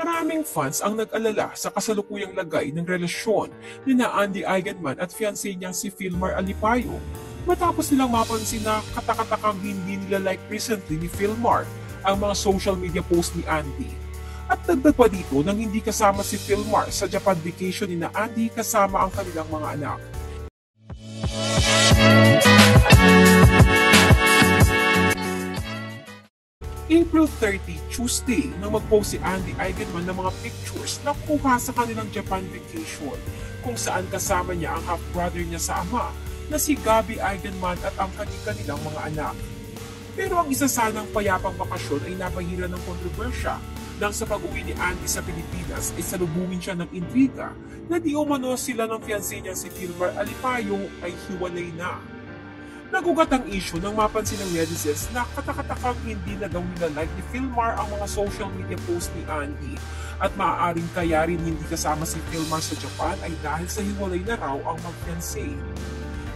Maraming fans ang nag-alala sa kasalukuyang lagay ng relasyon ni na Andy Eigenman at fiancé niyang si Philmar Alipayo matapos nilang mapansin na katakatakang hindi nila like recently ni Philmar ang mga social media post ni Andy. At dagdag pa dito nang hindi kasama si Philmar sa Japan vacation ni na Andy kasama ang kanilang mga anak. April 30, Tuesday, nang mag-post si Andy Eigenman ng mga pictures na kuha sa kanilang Japan vacation kung saan kasama niya ang half-brother niya sa ama na si Gabby Eigenman at ang kanilang mga anak. Pero ang isa sanang payapang bakasyon ay napahira ng kontrobersya nang sa pag-uwi ni Andy sa Pilipinas ay salubungin siya ng intriga na di umano sila ng fiancé niya si Philmar Alipayo ay hiwalay na. Nagugat ang issue nang mapansin ng netizens na katakatakang hindi na daw nilalike ni Philmar ang mga social media post ni Andy at maaaring kaya rin hindi kasama si Philmar sa Japan ay dahil sa hiwalay na raw ang mag-fiancé.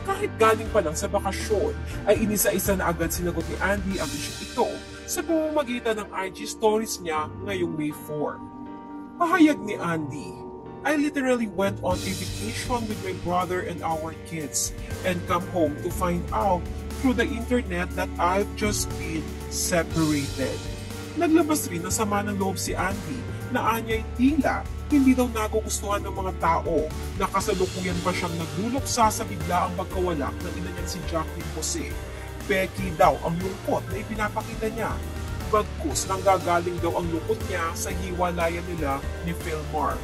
Kahit galing pa lang sa bakasyon ay inisa-isa na agad sinagot ni Andy ang issue ito sa pamamagitan ng IG stories niya ngayong May 4. Pahayag ni Andy, I literally went on a vacation with my brother and our kids and come home to find out through the internet that I've just been separated. Naglabas rin ng sama ng loob si Andy na anya'y tila hindi daw nagugustuhan ng mga tao na kasalukuyan pa siyang nagluluksa sa biglaang pagkawala ng ina niyang si Jacqueline Jose. Becky daw ang lungkot na ipinapakita niya. Bagkus nanggagaling daw ang lungkot niya sa hiwalayan nila ni Philmar.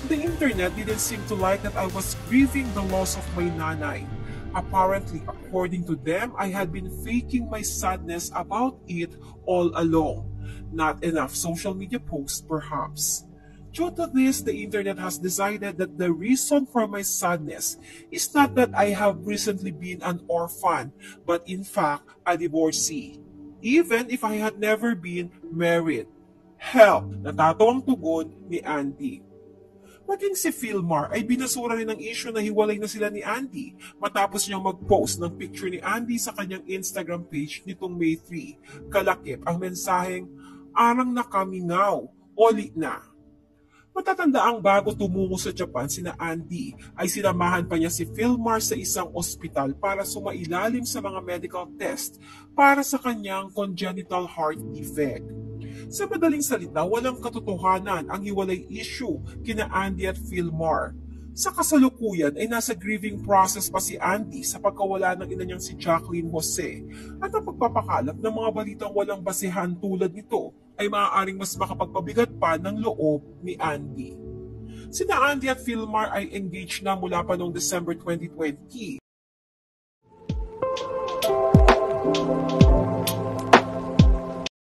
The internet didn't seem to like that I was grieving the loss of my nanay. Apparently, according to them, I had been faking my sadness about it all along. Not enough social media posts, perhaps. Due to this, the internet has decided that the reason for my sadness is not that I have recently been an orphan, but in fact, a divorcee. Even if I had never been married. Help! Natato ang tugon ni Andy. Maging si Philmar ay binasura rin ng issue na hiwalay na sila ni Andy matapos niyang mag-post ng picture ni Andy sa kanyang Instagram page nitong May 3. Kalakip ang mensaheng, arang na kami ngaw, oli na. Matatanda ang bago tumungo sa Japan sina Andy ay sinamahan pa niya si Philmar sa isang ospital para sumailalim sa mga medical test para sa kanyang congenital heart defect. Sa madaling salita, walang katotohanan ang hiwalay issue kina Andy at Philmar. Sa kasalukuyan ay nasa grieving process pa si Andy sa pagkawala ng ina niyang si Jacqueline Jose at ang pagpapakalap ng mga balitang walang basehan tulad nito ay maaaring mas makapagpabigat pa ng loob ni Andy. Sina Andy at Philmar ay engaged na mula pa noong December 2020.